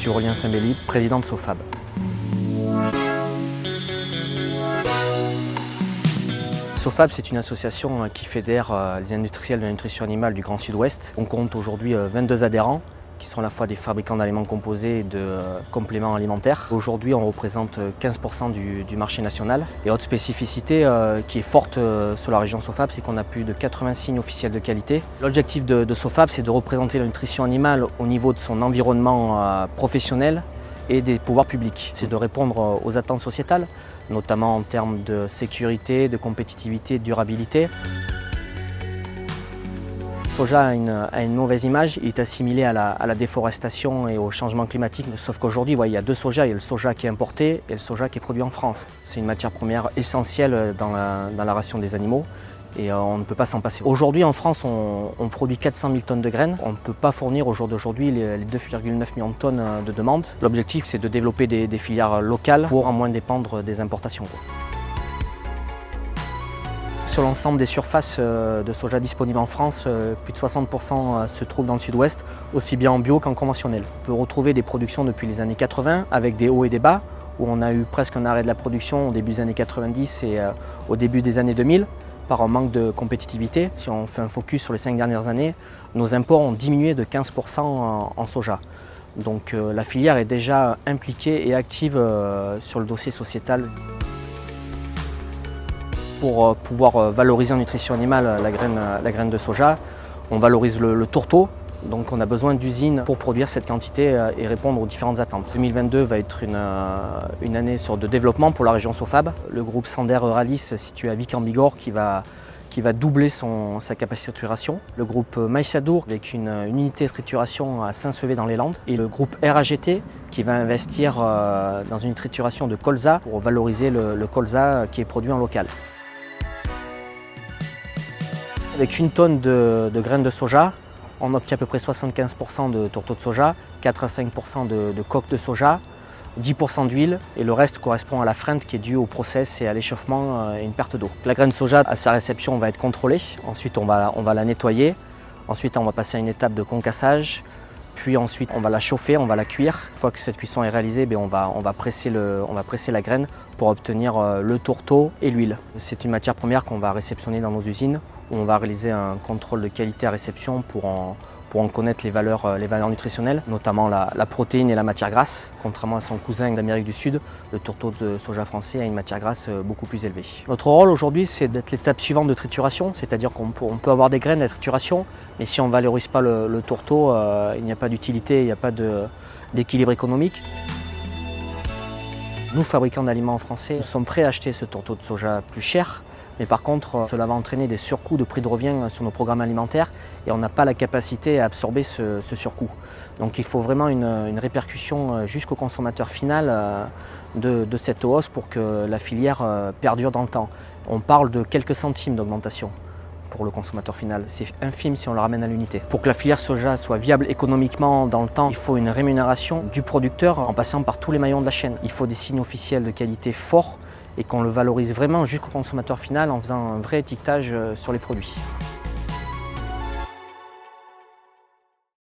suis Aurélien Saint-Belly, président de SOFAB. SOFAB, c'est une association qui fédère les industriels de la nutrition animale du Grand Sud-Ouest. On compte aujourd'hui 22 adhérents qui sont à la fois des fabricants d'aliments composés et de compléments alimentaires. Aujourd'hui, on représente 15% du marché national. Et autre spécificité qui est forte sur la région SOFAB, c'est qu'on a plus de 80 signes officiels de qualité. L'objectif de SOFAB, c'est de représenter la nutrition animale au niveau de son environnement professionnel et des pouvoirs publics. C'est de répondre aux attentes sociétales, notamment en termes de sécurité, de compétitivité, de durabilité. Le soja a une mauvaise image, il est assimilé à la déforestation et au changement climatique, sauf qu'aujourd'hui, il y a deux sojas, il y a le soja qui est importé et le soja qui est produit en France. C'est une matière première essentielle dans la ration des animaux et on ne peut pas s'en passer. Aujourd'hui, en France, on produit 400 000 tonnes de graines. On ne peut pas fournir au jour d'aujourd'hui les 2,9 millions de tonnes de demande. L'objectif, c'est de développer des filières locales pour en moins dépendre des importations. Sur l'ensemble des surfaces de soja disponibles en France, plus de 60% se trouvent dans le sud-ouest, aussi bien en bio qu'en conventionnel. On peut retrouver des productions depuis les années 80 avec des hauts et des bas, où on a eu presque un arrêt de la production au début des années 90 et au début des années 2000 par un manque de compétitivité. Si on fait un focus sur les 5 dernières années, nos imports ont diminué de 15% en soja. Donc la filière est déjà impliquée et active sur le dossier sociétal. Pour pouvoir valoriser en nutrition animale la graine de soja, on valorise le tourteau. Donc on a besoin d'usines pour produire cette quantité et répondre aux différentes attentes. 2022 va être une année de développement pour la région SOFAB. Le groupe Sander Euralis, situé à Vic en Bigorre, qui va doubler sa capacité de trituration. Le groupe Maïsadour avec une unité de trituration à Saint-Sevé dans les Landes. Et le groupe RAGT qui va investir dans une trituration de colza pour valoriser le colza qui est produit en local. Avec une tonne de graines de soja, on obtient à peu près 75% de tourteaux de soja, 4 à 5% de coques de soja, 10% d'huile et le reste correspond à la freinte qui est due au process et à l'échauffement et une perte d'eau. La graine de soja, à sa réception, va être contrôlée. Ensuite, on va la nettoyer. Ensuite, on va passer à une étape de concassage. Puis ensuite, on va la chauffer, on va la cuire. Une fois que cette cuisson est réalisée, on va presser la graine pour obtenir le tourteau et l'huile. C'est une matière première qu'on va réceptionner dans nos usines, où on va réaliser un contrôle de qualité à réception pour en connaître les valeurs nutritionnelles, notamment la protéine et la matière grasse. Contrairement à son cousin d'Amérique du Sud, le tourteau de soja français a une matière grasse beaucoup plus élevée. Notre rôle aujourd'hui, c'est d'être l'étape suivante de trituration, c'est-à-dire qu'on peut avoir des graines à trituration, mais si on ne valorise pas le tourteau, il n'y a pas d'utilité, il n'y a pas d'équilibre économique. Nous, fabricants d'aliments français, nous sommes prêts à acheter ce tourteau de soja plus cher. Mais par contre, cela va entraîner des surcoûts de prix de revient sur nos programmes alimentaires et on n'a pas la capacité à absorber ce surcoût. Donc il faut vraiment une répercussion jusqu'au consommateur final de cette hausse pour que la filière perdure dans le temps. On parle de quelques centimes d'augmentation pour le consommateur final. C'est infime si on le ramène à l'unité. Pour que la filière soja soit viable économiquement dans le temps, il faut une rémunération du producteur en passant par tous les maillons de la chaîne. Il faut des signes officiels de qualité forts et qu'on le valorise vraiment jusqu'au consommateur final en faisant un vrai étiquetage sur les produits.